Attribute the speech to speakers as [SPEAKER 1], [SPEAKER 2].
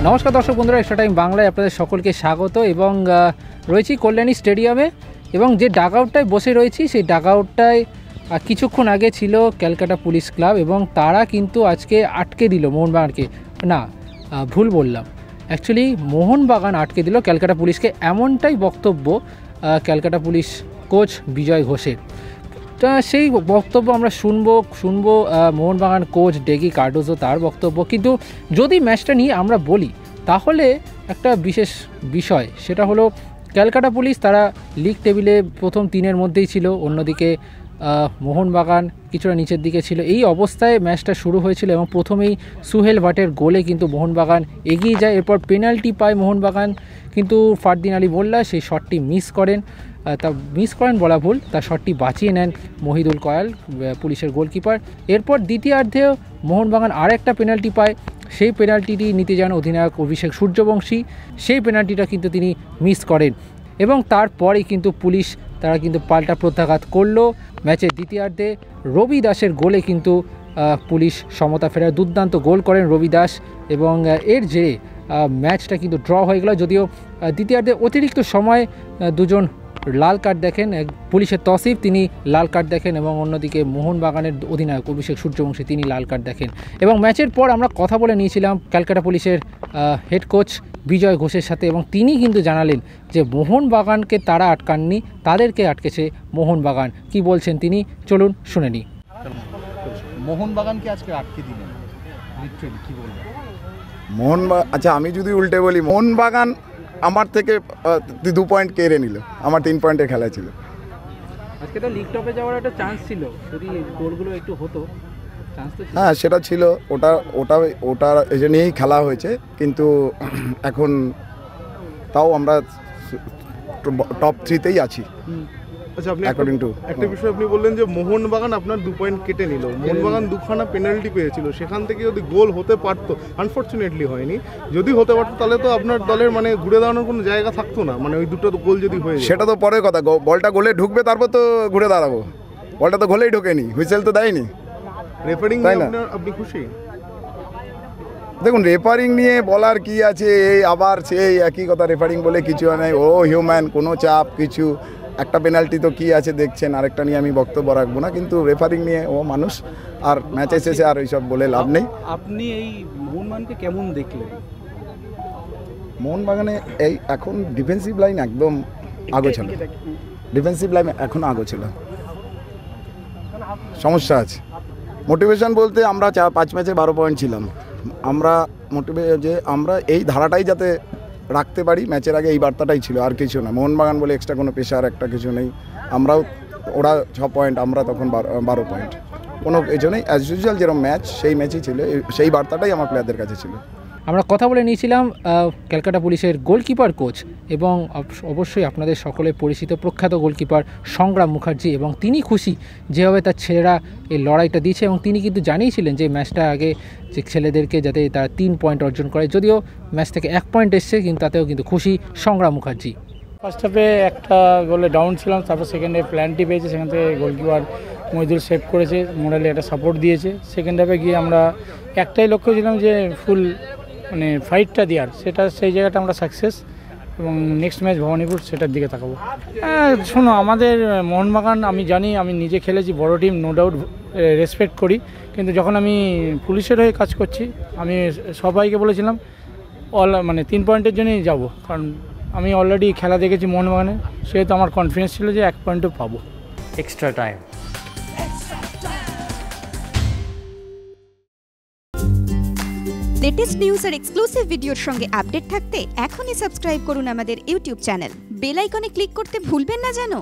[SPEAKER 1] নমস্কার দর্শক বন্ধুরা, এক্সট্রা টাইম বাংলায় আপনাদের সকলকে স্বাগত। এবং রয়েছি কল্যাণী স্টেডিয়ামে এবং যে ডাগ আউটটায় বসে রয়েছি সেই ডাগ আউটটায় কিছুক্ষণ আগে ছিল ক্যালকাটা পুলিশ ক্লাব এবং তারা কিন্তু আজকে আটকে দিল মোহনবাগানকে। না, ভুল বললাম, অ্যাকচুয়ালি মোহনবাগান আটকে দিল ক্যালকাটা পুলিশকে, এমনটাই বক্তব্য ক্যালকাটা পুলিশ কোচ বিজয় ঘোষের। তা সেই বক্তব্য আমরা শুনবো মোহনবাগান কোচ ডেগি কার্ডোজো তার বক্তব্য। কিন্তু যদি ম্যাচটা নিয়ে আমরা বলি তাহলে একটা বিশেষ বিষয়, সেটা হলো ক্যালকাটা পুলিশ তারা লিগ টেবিলে প্রথম তিনের মধ্যেই ছিল, অন্যদিকে মোহনবাগান কিছুটা নিচের দিকে ছিল। এই অবস্থায় ম্যাচটা শুরু হয়েছিল এবং প্রথমেই সুহেল ভাটের গোলে কিন্তু মোহনবাগান এগিয়ে যায়। এরপর পেনাল্টি পায় মোহনবাগান, কিন্তু ফারদিন আলী মোল্লা সেই শটটি মিস করেন বলা ভুল, তার শটটি বাঁচিয়ে নেন মহিদুল কয়াল পুলিশের গোলকিপার। এরপর দ্বিতীয়ার্ধেও মোহনবাগান আরেকটা পেনাল্টি পায়, সেই পেনাল্টিটি নিতে যান অধিনায়ক অভিষেক সূর্যবংশী, সেই পেনাল্টিটা কিন্তু তিনি মিস করেন এবং তারপরেই কিন্তু পুলিশ তারা কিন্তু পাল্টা প্রত্যাঘাত করলো। ম্যাচের দ্বিতীয়ার্ধে রবি দাসের গোলে কিন্তু পুলিশ সমতা ফেরার দুর্দান্ত গোল করেন রবি দাস এবং এর জেরে ম্যাচটা কিন্তু ড্র হয়ে গেল। যদিও দ্বিতীয়ার্ধে অতিরিক্ত সময় দুজন লাল কার্ড দেখেন, পুলিশের তসিফ তিনি লাল কার্ড দেখেন এবং অন্যদিকে মোহনবাগানের অধিনায়ক অভিষেক সূর্যবংশী তিনি লাল কার্ড দেখেন। এবং ম্যাচের পর আমরা কথা বলে নিয়েছিলাম ক্যালকাটা পুলিশের হেড কোচ বিজয় ঘোষের সাথে এবং তিনি কিন্তু জানালেন যে মোহনবাগানকে তারা আটকাননি, তাদেরকে আটকেছে মোহনবাগান। কি বলছেন তিনি, চলুন শুনে নিই।
[SPEAKER 2] মোহনবাগানকে আজকে আটকে দিলেন, লিটারালি কি বলবেন?
[SPEAKER 3] আচ্ছা, আমি যদি উল্টে বলি, মোহনবাগান আমার থেকে 2 পয়েন্ট কেড়ে নিল, আমার 3 পয়েন্টের খেলা ছিল।
[SPEAKER 1] আজকে তো লিগ টপে যাওয়ার একটা চান্স ছিল, যদি গোলগুলো একটু হতো।
[SPEAKER 3] হ্যাঁ, সেটা ছিল, ওটা এই নিয়েই খেলা হয়েছে, কিন্তু এখন তাও আমরা টপ 3তেই আছি।
[SPEAKER 2] আচ্ছা, আপনি একটা বিষয় আপনি বললেন যে মোহনবাগান আপনার 2 পয়েন্ট কেটে নিল। মোহনবাগান 2খানা পেনাল্টি পেয়েছিল, সেখান থেকে যদি গোল হতে পারতো, আনফর্চুনেটলি হয়নি, যদি হতে পারতো তাহলে তো আপনার দলের মানে ঘুরে দাঁড়ানোর কোনো জায়গা থাকতো না। মানে ওই দুটো গোল যদি হয়ে যায়,
[SPEAKER 3] সেটা তো পরের কথা, বলটা গোলে ঢুকবে তারপর তো ঘুরে দাঁড়াবো। বলটা তো গোলেই ঢোকেনি, হুইসেল তো দেয়নি।
[SPEAKER 2] রেফারিং আপনি খুশি?
[SPEAKER 3] দেখুন, রেফারিং নিয়ে বলার কি আছে, এই আবার সেই একই কথা, রেফারিং বলে কিছু নেই, ও হিউম্যান, কোনো চাপ কিছু, একটা পেনাল্টি তো কি আছে দেখছেন, আরেকটা নিয়ে আমি বক্তব্য রাখবো না, কিন্তু রেফারিং নিয়ে ও মানুষ, আর ম্যাচে শেষে আর ওইসব বলে লাভ নেই।
[SPEAKER 2] আপনি এই মোহনবাগানকে কেমন দেখলেন?
[SPEAKER 3] মোহনবাগানে এই এখন ডিফেন্সিভ লাইন একদম আগোছিল, ডিফেন্সিভ লাইন এখন আগোছিল, সমস্যা আছে। মোটিভেশন বলতে আমরা 5 ম্যাচে 12 পয়েন্ট ছিলাম, আমরা যে আমরা এই ধারাটাই যাতে রাখতে পারি, ম্যাচের আগে এই বার্তাটাই ছিল, আর কিছু না। মোহনবাগান বলে এক্সট্রা কোনো প্রেশার একটা কিছু নেই, আমরাও, ওরা 6 পয়েন্ট, আমরা তখন 12 পয়েন্ট, কোনো কিছু নেই, অ্যাজ ইউজুয়াল যেরকম ম্যাচ সেই ম্যাচই ছিল, সেই বার্তাটাই আমার প্লেয়ারদের কাছে ছিল।
[SPEAKER 1] আমরা কথা বলে নিয়েছিলাম ক্যালকাটা পুলিশের গোলকিপার কোচ এবং অবশ্যই আপনাদের সকলে পরিচিত প্রখ্যাত গোলকিপার সংগ্রাম মুখার্জি, এবং তিনি খুশি যেভাবে তার ছেলেরা এই লড়াইটা দিয়েছে এবং তিনি কিন্তু জানিয়েছিলেন যে ম্যাচটা আগে যে ছেলেদেরকে যাতে তারা 3 পয়েন্ট অর্জন করে, যদিও ম্যাচ থেকে 1 পয়েন্ট এসছে, কিন্তু তাতেও কিন্তু খুশি সংগ্রাম মুখার্জি।
[SPEAKER 4] ফার্স্ট হাফে একটা গোলে ডাউন ছিলাম, তারপর সেকেন্ড হাফে প্ল্যানটি পেয়েছে, সেখান থেকে গোলকিপার মহিদুল সেভ করেছে, মোরালি একটা সাপোর্ট দিয়েছে। সেকেন্ড হাফে গিয়ে আমরা একটাই লক্ষ্য ছিলাম যে ফুল মানে ফাইটটা দেওয়ার, সেই জায়গাটা আমরা সাকসেস, এবং নেক্সট ম্যাচ ভবানীপুর সেটার দিকে তাকাবো। শোনো, আমাদের মোহনবাগান আমি জানি, আমি নিজে খেলেছি, বড় টিম, নো ডাউট রেসপেক্ট করি, কিন্তু যখন আমি পুলিশের হয়ে কাজ করছি আমি সবাইকে বলেছিলাম মানে 3 পয়েন্টের জন্যই যাব, কারণ আমি অলরেডি খেলা দেখেছি মোহনবাগানে, সেহেতু আমার কনফিডেন্স ছিল যে 1 পয়েন্টও পাবো।
[SPEAKER 5] Extra time.
[SPEAKER 6] লেটেস্ট নিউজ আর এক্সক্লুসিভ ভিডিওর সঙ্গে আপডেট থাকতে এখনই সাবস্ক্রাইব করুন আমাদের ইউটিউব চ্যানেল। বেল আইকনে ক্লিক করতে ভুলবেন না যেন।